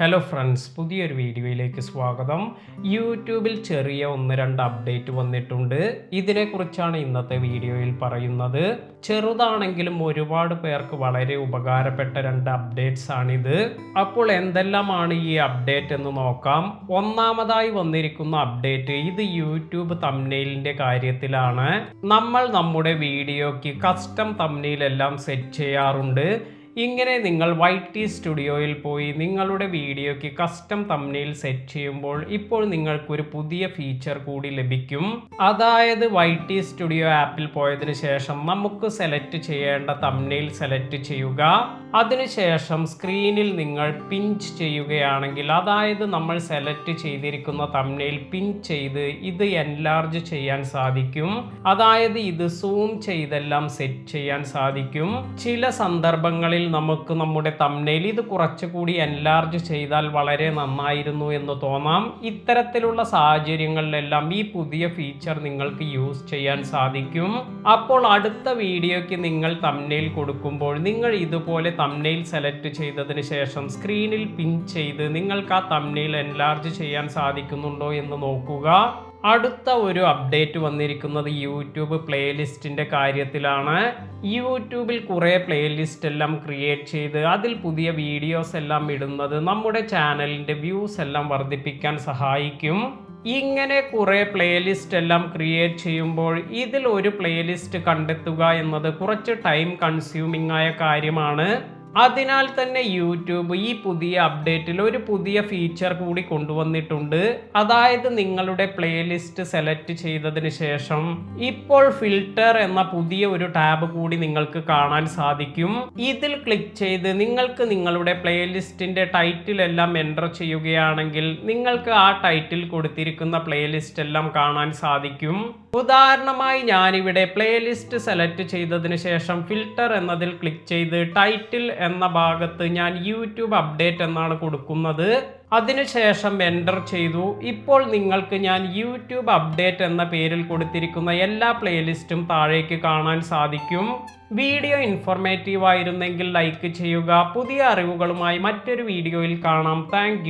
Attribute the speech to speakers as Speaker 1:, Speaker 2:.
Speaker 1: Hello friends, പുതിയൊരു വീഡിയോയിലേക്ക് സ്വാഗതം. യൂട്യൂബിൽ ചെറിയ ഒന്ന് രണ്ട് അപ്ഡേറ്റ് വന്നിട്ടുണ്ട്. ഇതിനെക്കുറിച്ചാണ് ഇന്നത്തെ വീഡിയോയിൽ പറയുന്നത്. ചെറുതാണെങ്കിലും ഒരുപാട് പേർക്ക് വളരെ ഉപകാരപ്പെട്ട രണ്ട് അപ്ഡേറ്റ്സ് ആണിത്. അപ്പോൾ എന്തെല്ലാമാണ് ഈ അപ്ഡേറ്റ് എന്ന് നോക്കാം. ഒന്നാമതായി വന്നിരിക്കുന്ന അപ്ഡേറ്റ് ഇത് യൂട്യൂബ് തംബ്നെയിലിന്റെ കാര്യത്തിലാണ്. നമ്മൾ നമ്മുടെ വീഡിയോയ്ക്ക് കസ്റ്റം തംബ്നെയിൽ എല്ലാം സെറ്റ് ചെയ്യാറുണ്ട്. ഇങ്ങനെ നിങ്ങൾ YT സ്റ്റുഡിയോയിൽ പോയി നിങ്ങളുടെ വീഡിയോയ്ക്ക് കസ്റ്റം തംബ്നെയിൽ സെറ്റ് ചെയ്യുമ്പോൾ ഇപ്പോൾ നിങ്ങൾക്കൊരു പുതിയ ഫീച്ചർ കൂടി ലഭിക്കും. അതായത് YT സ്റ്റുഡിയോ ആപ്പിൽ പോയതിനു ശേഷം നമുക്ക് സെലക്ട് ചെയ്യേണ്ട തംബ്നെയിൽ സെലക്ട് ചെയ്യുക. അതിനുശേഷം സ്ക്രീനിൽ നിങ്ങൾ പിഞ്ച് ചെയ്യുകയാണെങ്കിൽ, അതായത് നമ്മൾ സെലക്ട് ചെയ്തിരിക്കുന്ന തംബ്നെയിൽ പിൻ ചെയ്ത് ഇത് എൻലാർജ് ചെയ്യാൻ സാധിക്കും. അതായത് ഇത് സൂം ചെയ്തെല്ലാം സെറ്റ് ചെയ്യാൻ സാധിക്കും. ചില സന്ദർഭങ്ങളിൽ നമുക്ക് നമ്മുടെ തംബ്നെയിൽ ഇത് കുറച്ചുകൂടി എൻലാർജ് ചെയ്താൽ വളരെ നന്നായിരുന്നു എന്ന് തോന്നാം. ഇത്തരത്തിലുള്ള സാഹചര്യങ്ങളിലെല്ലാം ഈ പുതിയ ഫീച്ചർ നിങ്ങൾക്ക് യൂസ് ചെയ്യാൻ സാധിക്കും. അപ്പോൾ അടുത്ത വീഡിയോയ്ക്ക് നിങ്ങൾ തംബ്നെയിൽ കൊടുക്കുമ്പോൾ നിങ്ങൾ ഇതുപോലെ തംബ്നെയിൽ സെലക്ട് ചെയ്തതിന് ശേഷം സ്ക്രീനിൽ പിൻ ചെയ്ത് നിങ്ങൾക്ക് ആ തംബ്നെയിൽ എൻലാർജ് ചെയ്യാൻ സാധിക്കുന്നുണ്ടോ എന്ന് നോക്കുക. അടുത്ത ഒരു അപ്ഡേറ്റ് വന്നിരിക്കുന്നത് യൂട്യൂബ് പ്ലേലിസ്റ്റിൻ്റെ കാര്യത്തിലാണ്. യൂട്യൂബിൽ കുറേ പ്ലേലിസ്റ്റ് എല്ലാം ക്രിയേറ്റ് ചെയ്ത് അതിൽ പുതിയ വീഡിയോസ് എല്ലാം ഇടുന്നത് നമ്മുടെ ചാനലിൻ്റെ വ്യൂസ് എല്ലാം വർദ്ധിപ്പിക്കാൻ സഹായിക്കും. ഇങ്ങനെ കുറേ പ്ലേലിസ്റ്റ് എല്ലാം ക്രിയേറ്റ് ചെയ്യുമ്പോൾ ഇതിൽ ഒരു പ്ലേലിസ്റ്റ് കണ്ടെത്തുക എന്നത് കുറച്ച് ടൈം കൺസ്യൂമിംഗ് ആയ കാര്യമാണ്. അതിനാൽ തന്നെ യൂട്യൂബ് ഈ പുതിയ അപ്ഡേറ്റിൽ ഒരു പുതിയ ഫീച്ചർ കൂടി കൊണ്ടുവന്നിട്ടുണ്ട്. അതായത് നിങ്ങളുടെ പ്ലേലിസ്റ്റ് സെലക്ട് ചെയ്തതിന് ശേഷം ഇപ്പോൾ ഫിൽട്ടർ എന്ന പുതിയ ഒരു ടാബ് കൂടി നിങ്ങൾക്ക് കാണാൻ സാധിക്കും. ഇതിൽ ക്ലിക്ക് ചെയ്ത് നിങ്ങൾക്ക് നിങ്ങളുടെ പ്ലേലിസ്റ്റിന്റെ ടൈറ്റിൽ എല്ലാം എൻ്റർ ചെയ്യുകയാണെങ്കിൽ നിങ്ങൾക്ക് ആ ടൈറ്റിൽ കൊടുത്തിരിക്കുന്ന പ്ലേലിസ്റ്റ് എല്ലാം കാണാൻ സാധിക്കും. ഉദാഹരണമായി ഞാനിവിടെ പ്ലേലിസ്റ്റ് സെലക്ട് ചെയ്തതിന് ശേഷം ഫിൽട്ടർ എന്നതിൽ ക്ലിക്ക് ചെയ്ത് ടൈറ്റിൽ എന്ന ഭാഗത്ത് ഞാൻ യൂട്യൂബ് അപ്ഡേറ്റ് എന്നാണ് കൊടുക്കുന്നത്. അതിനുശേഷം എൻ്റർ ചെയ്തു. ഇപ്പോൾ നിങ്ങൾക്ക് ഞാൻ യൂട്യൂബ് അപ്ഡേറ്റ് എന്ന പേരിൽ കൊടുത്തിരിക്കുന്ന എല്ലാ പ്ലേലിസ്റ്റും താഴേക്ക് കാണാൻ സാധിക്കും. വീഡിയോ ഇൻഫോർമേറ്റീവ് ആയിരുന്നെങ്കിൽ ലൈക്ക് ചെയ്യുക. പുതിയ അറിവുകളുമായി മറ്റൊരു വീഡിയോയിൽ കാണാം. താങ്ക്